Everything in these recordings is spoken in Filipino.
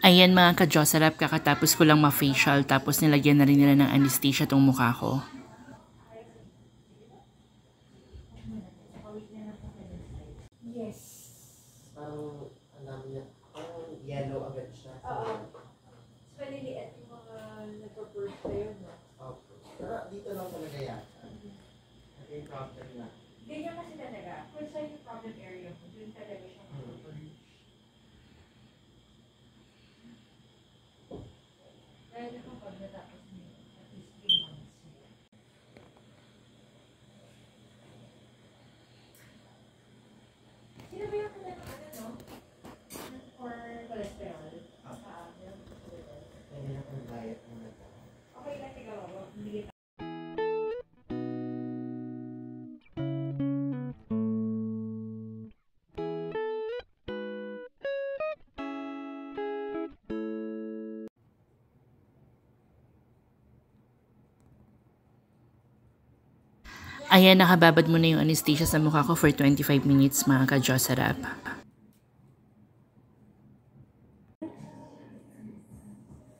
Ayan mga ka-Jocerap, kakatapos ko lang ma-facial tapos nilagyan na rin nila ng anesthesia tong mukha ko. Yes. Parang ang dami niya. Parang yellow agad siya. Oo. Mas maliliit yung mga nagpa-birth kayo, no? Okay. Pero dito lang talaga yata. Ito yung problem na. Ganyan kasi talaga. Kung saan yung problem area mo, dun talaga siya mag-birth. Dahil nakapag natapos niyo, at least 3 months. Sino ba yung no? For cholesterol? Kaya na kung diet mo na ito. Okay lang, ikaw. Hindi kita. Ayan, nakababad mo na yung anesthesia sa mukha ko for 25 minutes mga ka-Jocerap.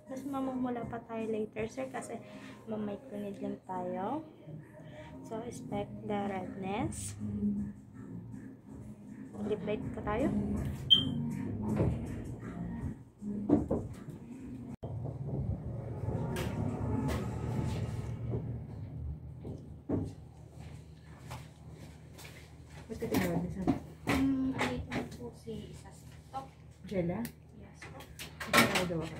Mas mamumula pa tayo later, sir, kasi mamay-kunid lang tayo. So, expect the redness. Lip light ka tayo. Ba't ka tinawag na sa? Dito po si isa stop. Jella? Yes po. Ito daw ako.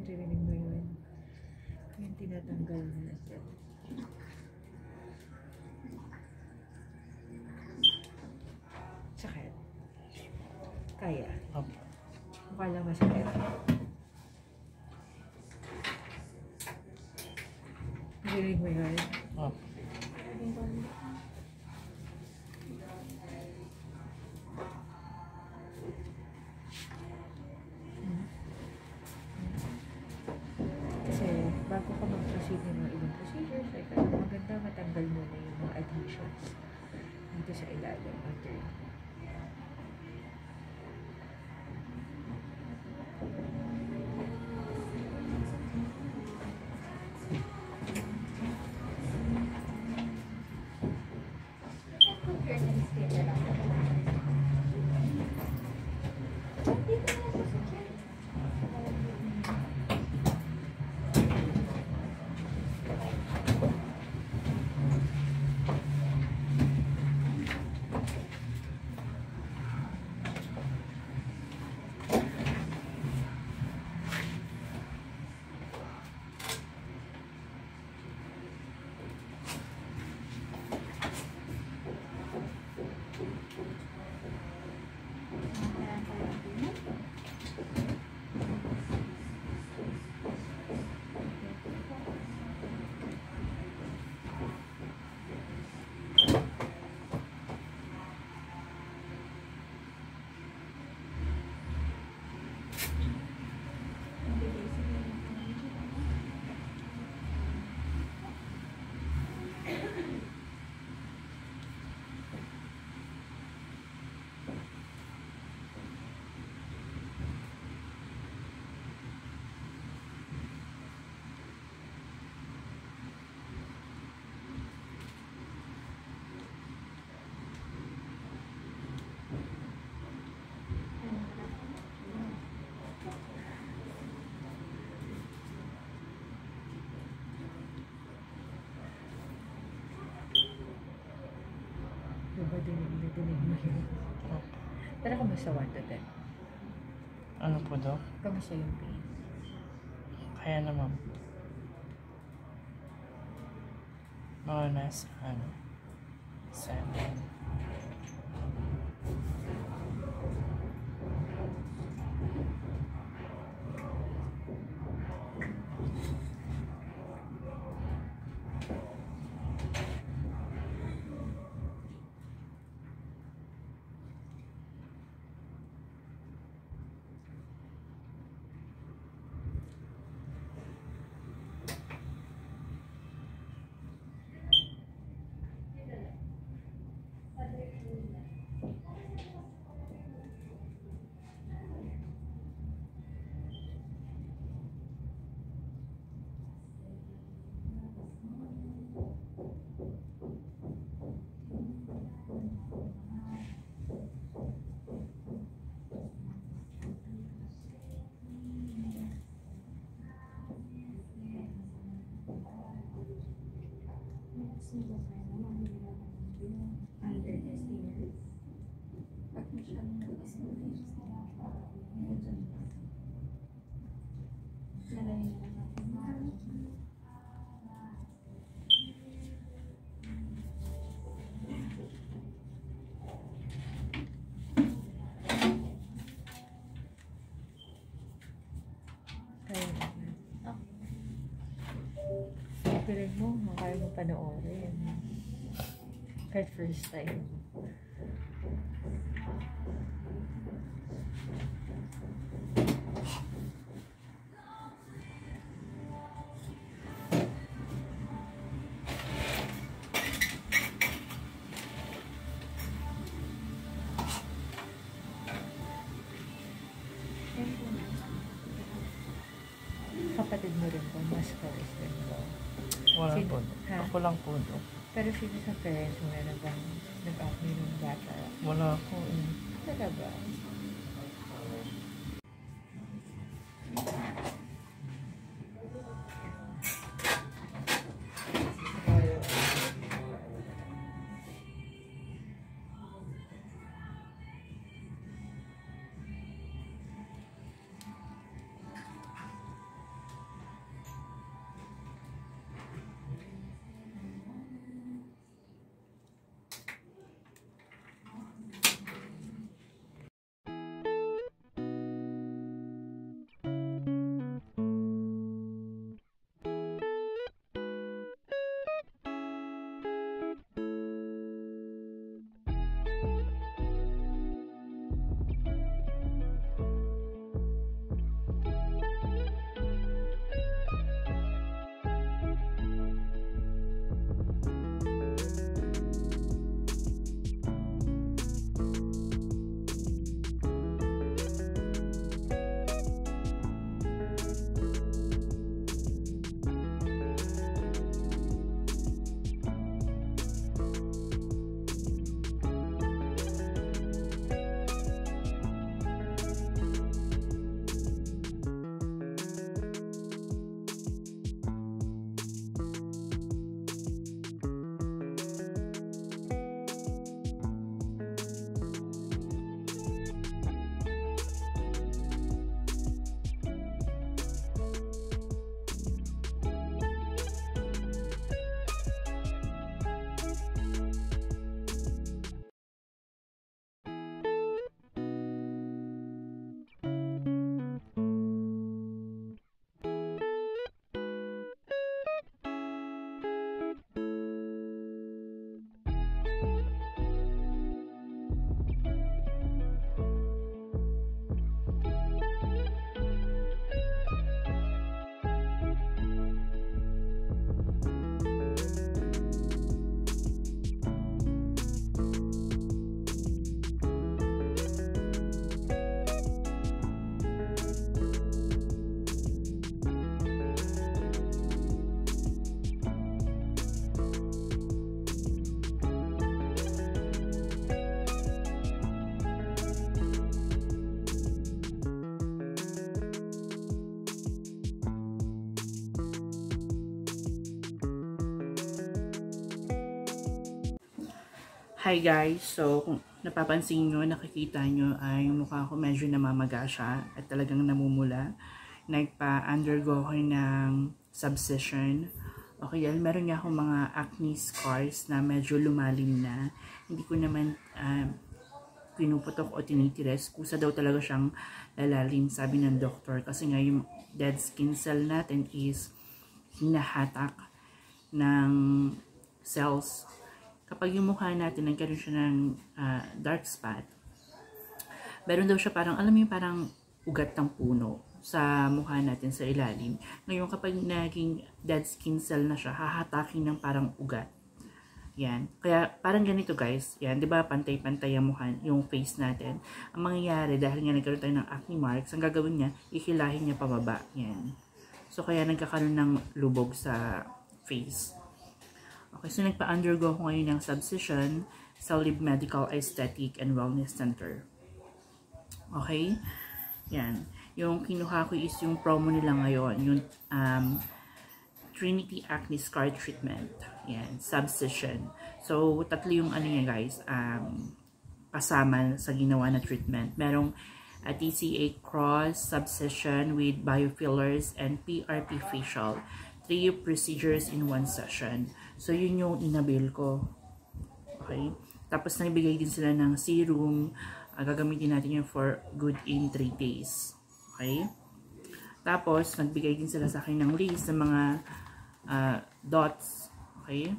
Naririnig mo yun? Yung tinatanggal na siya. Sakit? Kaya? Mukha lang masakit. Naririnig mo yun? Kasi bago ka mag-proceed ng mga ibang procedures, ay maganda matanggal mo na yung mga adhesions dito sa ilalim after. Diba dinig mo yun? Pero kamusta 1 to 10? Ano po daw? Kamusta yung pain? Kaya naman. Mga nasa 7. Feeling mo, kaya mo panoorin. Kahit first time. Kapatid mo rin po, mas close din po. Wala Sino? po. Ha? Ako lang po. No? Pero sino sa parents mo na bang nag-acne nung bata? Wala po. Talaga? Hi guys! So, kung napapansin nyo, nakikita nyo ay yung mukha ko medyo namamaga siya at talagang namumula. Nagpa-undergo ko ng subcision. Okay, dahil meron nga akong mga acne scars na medyo lumalim na. Hindi ko naman pinuputok o tinitires. Kusa daw talaga siyang lalalim, sabi ng doktor. Kasi nga yung dead skin cell natin is hinahatak ng cells. Kapag yung mukha natin nagkaroon siya ng dark spot, meron daw siya parang, alam mo yung parang ugat ng puno sa mukha natin sa ilalim. Ngayon kapag naging dead skin cell na siya, hahatakin ng parang ugat. Yan. Kaya parang ganito guys, yan, 'di ba? Pantay-pantay ang mukha, yung face natin. Ang mangyayari dahil nga nagkaroon tayo ng acne marks, ang gagawin niya, ihilahin niya pababa. Yan. So kaya nagkakaroon ng lubog sa face. Okay, so nagpa-undergo ko ngayon ng subcision sa Lib Medical Aesthetic and Wellness Center. Okay? Yan. Yung kinuha ko is yung promo nila ngayon, yung Trinity Acne Scar Treatment. Yan, subcision. So, tatlo yung ano niya guys, kasama sa ginawa na treatment. Merong TCA cross, subcision with biofillers, and PRP facial. 3 procedures in 1 session. So, yun yung inabil ko. Okay? Tapos, nagbigay din sila ng serum. Gagamitin natin yun for good in 3 days. Okay? Tapos, nagbigay din sila sa akin ng list ng mga dots. Okay?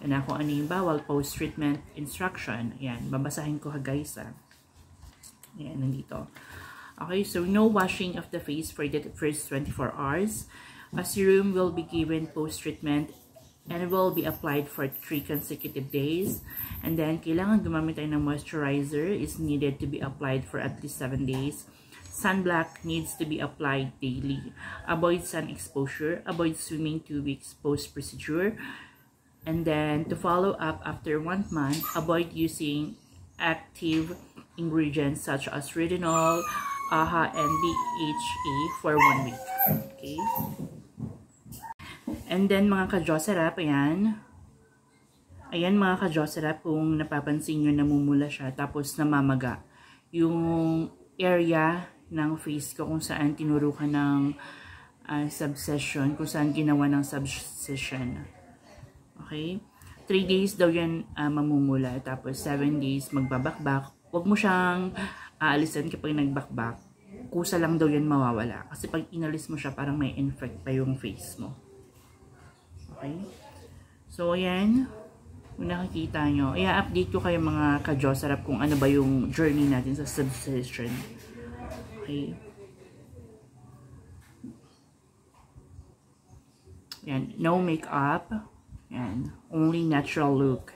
Yan kung ano yung bawal, post-treatment instruction. Ayan, babasahin ko ha guys. Ayan, nandito. Okay, so no washing of the face for the first 24 hours. A serum will be given post-treatment and will be applied for 3 consecutive days. And then, kailangan gumamit tayo ng moisturizer is needed to be applied for at least 7 days. Sunblock needs to be applied daily. Avoid sun exposure. Avoid swimming 2 weeks post-procedure. And then, to follow up after 1 month, avoid using active ingredients such as retinol, AHA, and BHA for 1 week. Okay? And then, mga ka-Jocerap, ayan. Ayan, mga ka-Jocerap, kung napapansin nyo, namumula siya, tapos namamaga. Yung area ng face ko kung saan tinurukan ng subcision, kung saan ginawa ng subcision. Okay? 3 days daw yan mamumula. Tapos 7 days magbabakbak. Huwag mo siyang aalisan kapag nagbakbak. Kusa lang daw yan mawawala. Kasi pag inalis mo siya, parang may infect pa yung face mo. Okay? So, ayan. Kung nakikita nyo, i-update ko kayo mga ka-Jocerap kung ano ba yung journey natin sa subcision. Okay? Ayan. No makeup. Yan. Only natural look.